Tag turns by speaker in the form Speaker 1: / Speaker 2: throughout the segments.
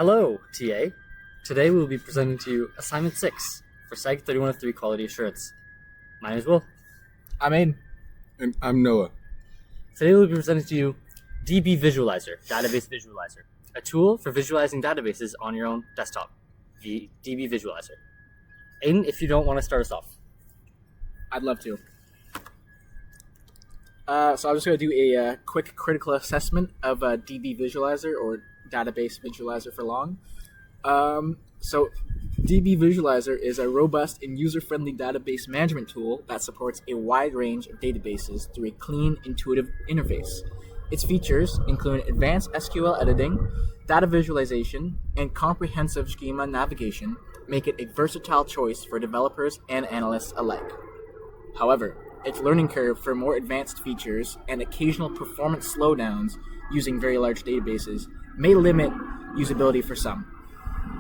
Speaker 1: Hello, TA. Today we will be presenting to you Assignment 6 for Seg 3103 Quality Assurance. My name is Will.
Speaker 2: I'm Aiden.
Speaker 3: And I'm Noah.
Speaker 1: Today we'll be presenting to you DB Visualizer, Database Visualizer, a tool for visualizing databases on your own desktop, the DB Visualizer. Aiden, if you don't want to start us off.
Speaker 2: I'd love to. So I'm just going to do a quick critical assessment of DB Visualizer, or Database Visualizer for long. So DB Visualizer is a robust and user-friendly database management tool that supports a wide range of databases through a clean, intuitive interface. Its features include advanced SQL editing, data visualization, and comprehensive schema navigation, make it a versatile choice for developers and analysts alike. However, its learning curve for more advanced features and occasional performance slowdowns using very large databases may limit usability for some.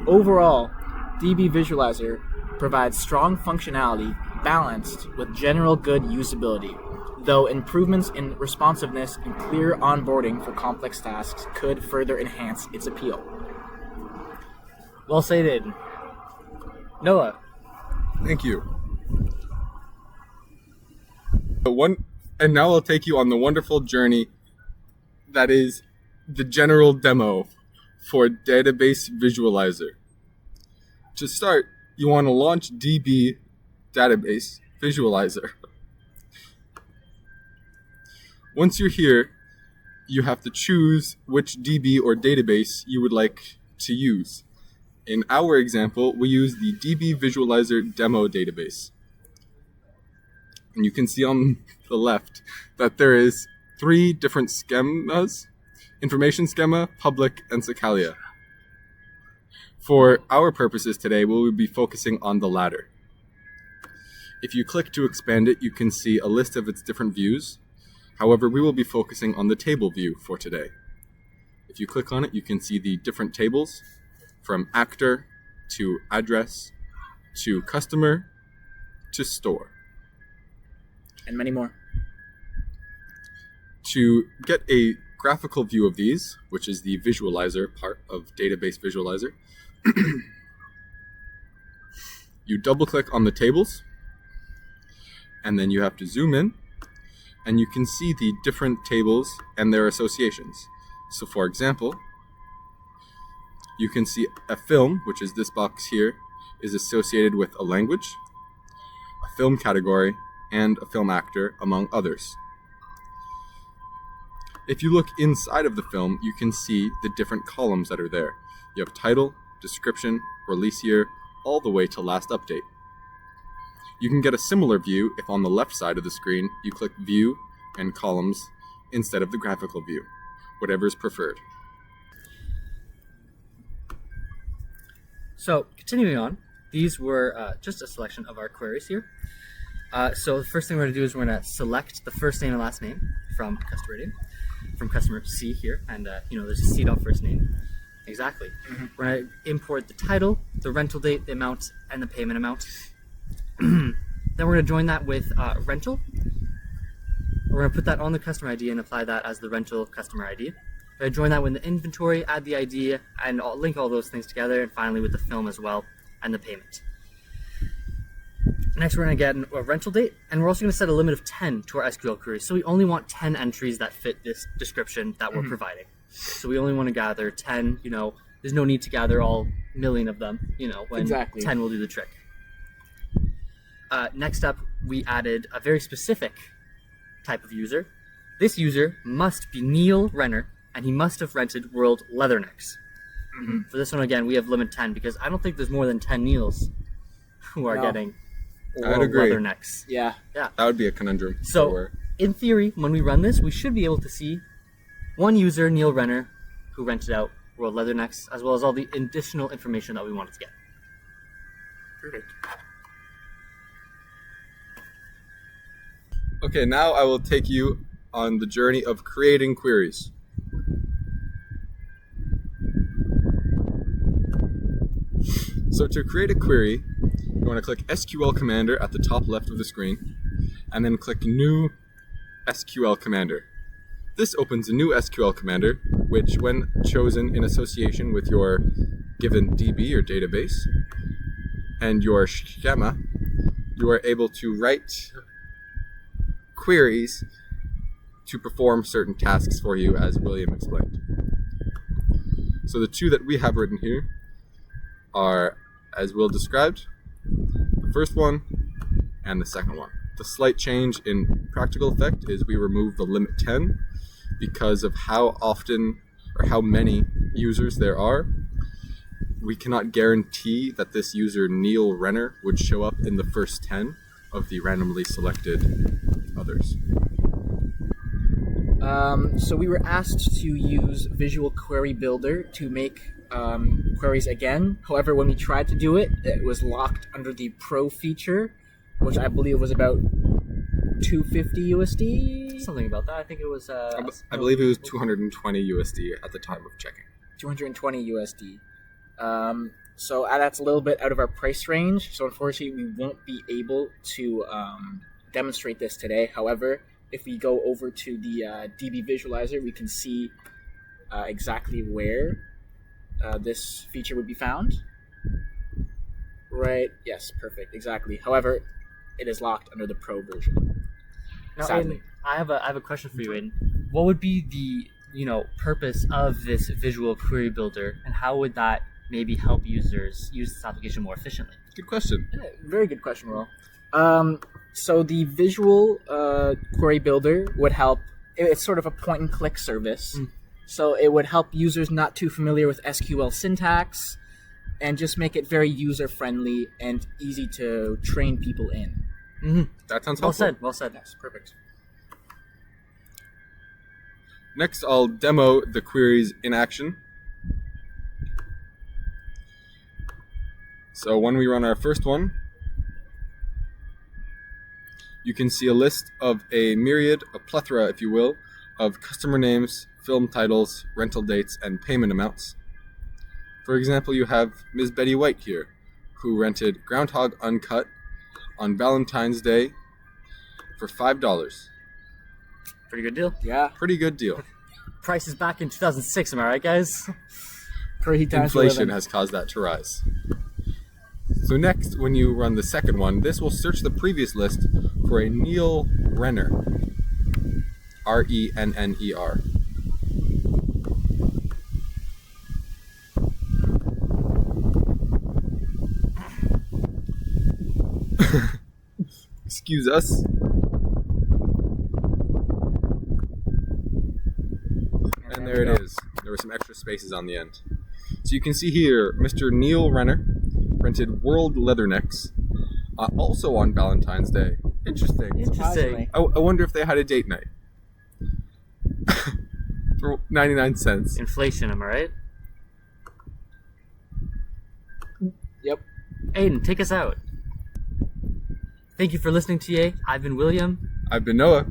Speaker 2: Overall, DB Visualizer provides strong functionality balanced with general good usability, though improvements in responsiveness and clear onboarding for complex tasks could further enhance its appeal.
Speaker 1: Well said, Aiden. Noah.
Speaker 3: Thank you. And now I'll take you on the wonderful journey that is the general demo for Database Visualizer. To start, you want to launch DB Database Visualizer. Once you're here, you have to choose which DB or database you would like to use. In our example, we use the DB Visualizer demo database. And you can see on the left that there is 3 different schemas: information schema, public, and Sacalia. For our purposes today, we will be focusing on the latter. If you click to expand it, you can see a list of its different views. However, we will be focusing on the table view for today. If you click on it, you can see the different tables, from actor to address to customer to store.
Speaker 2: And many more.
Speaker 3: To get a graphical view of these, which is the visualizer part of Database Visualizer, you double click on the tables, and then you have to zoom in, and you can see the different tables and their associations. So for example, you can see a film, which is this box here, is associated with a language, a film category, and a film actor, among others. If you look inside of the film, you can see the different columns that are there. You have title, description, release year, all the way to last update. You can get a similar view if on the left side of the screen you click View and Columns instead of the graphical view, whatever is preferred.
Speaker 1: So, continuing on, these were just a selection of our queries here. So the first thing we're going to do is we're going to select the first name and last name from customer rating, from customer C here, and there's a C.first name. Exactly. Mm-hmm. We're going to import the title, the rental date, the amount, and the payment amount. Then we're going to join that with rental. We're going to put that on the customer ID and apply that as the rental customer ID. We're going to join that with the inventory, add the ID, and I'll link all those things together, and finally with the film as well, and the payment. Next, we're going to get a rental date, and we're also going to set a limit of 10 to our SQL query. So we only want 10 entries that fit this description that we're providing. So we only want to gather 10, there's no need to gather all million of them, when
Speaker 2: Exactly.
Speaker 1: 10 will do the trick. Next up, we added a very specific type of user. This user must be Neil Renner, and he must have rented World Leathernecks. Mm-hmm. For this one, again, we have limit 10, because I don't think there's more than 10 Neils who are getting World Leathernecks.
Speaker 2: Yeah.
Speaker 3: That would be a conundrum.
Speaker 1: So, in theory, when we run this, we should be able to see one user, Neil Renner, who rented out World Leathernecks, as well as all the additional information that we wanted to get.
Speaker 2: Perfect.
Speaker 3: Okay, now I will take you on the journey of creating queries. So to create a query, you want to click SQL Commander at the top left of the screen, and then click New SQL Commander. This opens a new SQL commander, which, when chosen in association with your given DB or database and your schema, you are able to write queries to perform certain tasks for you, as William explained. So the two that we have written here are, as Will described, the first one and the second one. The slight change in practical effect is we remove the limit 10 because of how often or how many users there are. We cannot guarantee that this user Neil Renner would show up in the first 10 of the randomly selected others.
Speaker 2: So we were asked to use Visual Query Builder to make queries again. However, when we tried to do it, it was locked under the Pro feature, which I believe was about $250 USD.
Speaker 1: Something about that. I think it was.
Speaker 3: I believe it was 220 USD at the time of checking.
Speaker 2: 220 USD. So that's a little bit out of our price range. So unfortunately, we won't be able to demonstrate this today. However, if we go over to the DB visualizer, we can see exactly where this feature would be found. Right? Yes, perfect. Exactly. However, it is locked under the Pro version.
Speaker 1: Now,
Speaker 2: Sadly.
Speaker 1: Aiden, I have a question for you, Aiden. What would be the purpose of this Visual Query Builder, and how would that maybe help users use this application more efficiently?
Speaker 3: Good question.
Speaker 2: Yeah, very good question, Will. So the Visual Query Builder would help. It's sort of a point-and-click service. So it would help users not too familiar with SQL syntax and just make it very user-friendly and easy to train people in.
Speaker 1: Mm-hmm.
Speaker 3: That sounds
Speaker 1: Well
Speaker 3: helpful.
Speaker 1: said. Well said.
Speaker 2: Yes, perfect.
Speaker 3: Next, I'll demo the queries in action. So when we run our first one, you can see a list of a plethora, if you will, of customer names, film titles, rental dates, and payment amounts. For example, you have Ms. Betty White here, who rented Groundhog Uncut on Valentine's Day for $5.
Speaker 1: Pretty good deal.
Speaker 2: Yeah.
Speaker 3: Pretty good deal.
Speaker 1: Price is back in 2006. Am I right, guys?
Speaker 2: Crazy times
Speaker 3: Inflation has caused that to rise. So next, when you run the second one, this will search the previous list for a Neil Renner. Renner. Excuse us. And there it is. There were some extra spaces on the end. So you can see here, Mr. Neil Renner rented World Leathernecks, also on Valentine's Day. Interesting.
Speaker 1: Interesting.
Speaker 3: I wonder if they had a date night. For 99 cents.
Speaker 1: Inflation. Am I right?
Speaker 2: Yep.
Speaker 1: Aiden, take us out. Thank you for listening, TA. I've been William.
Speaker 3: I've been Noah.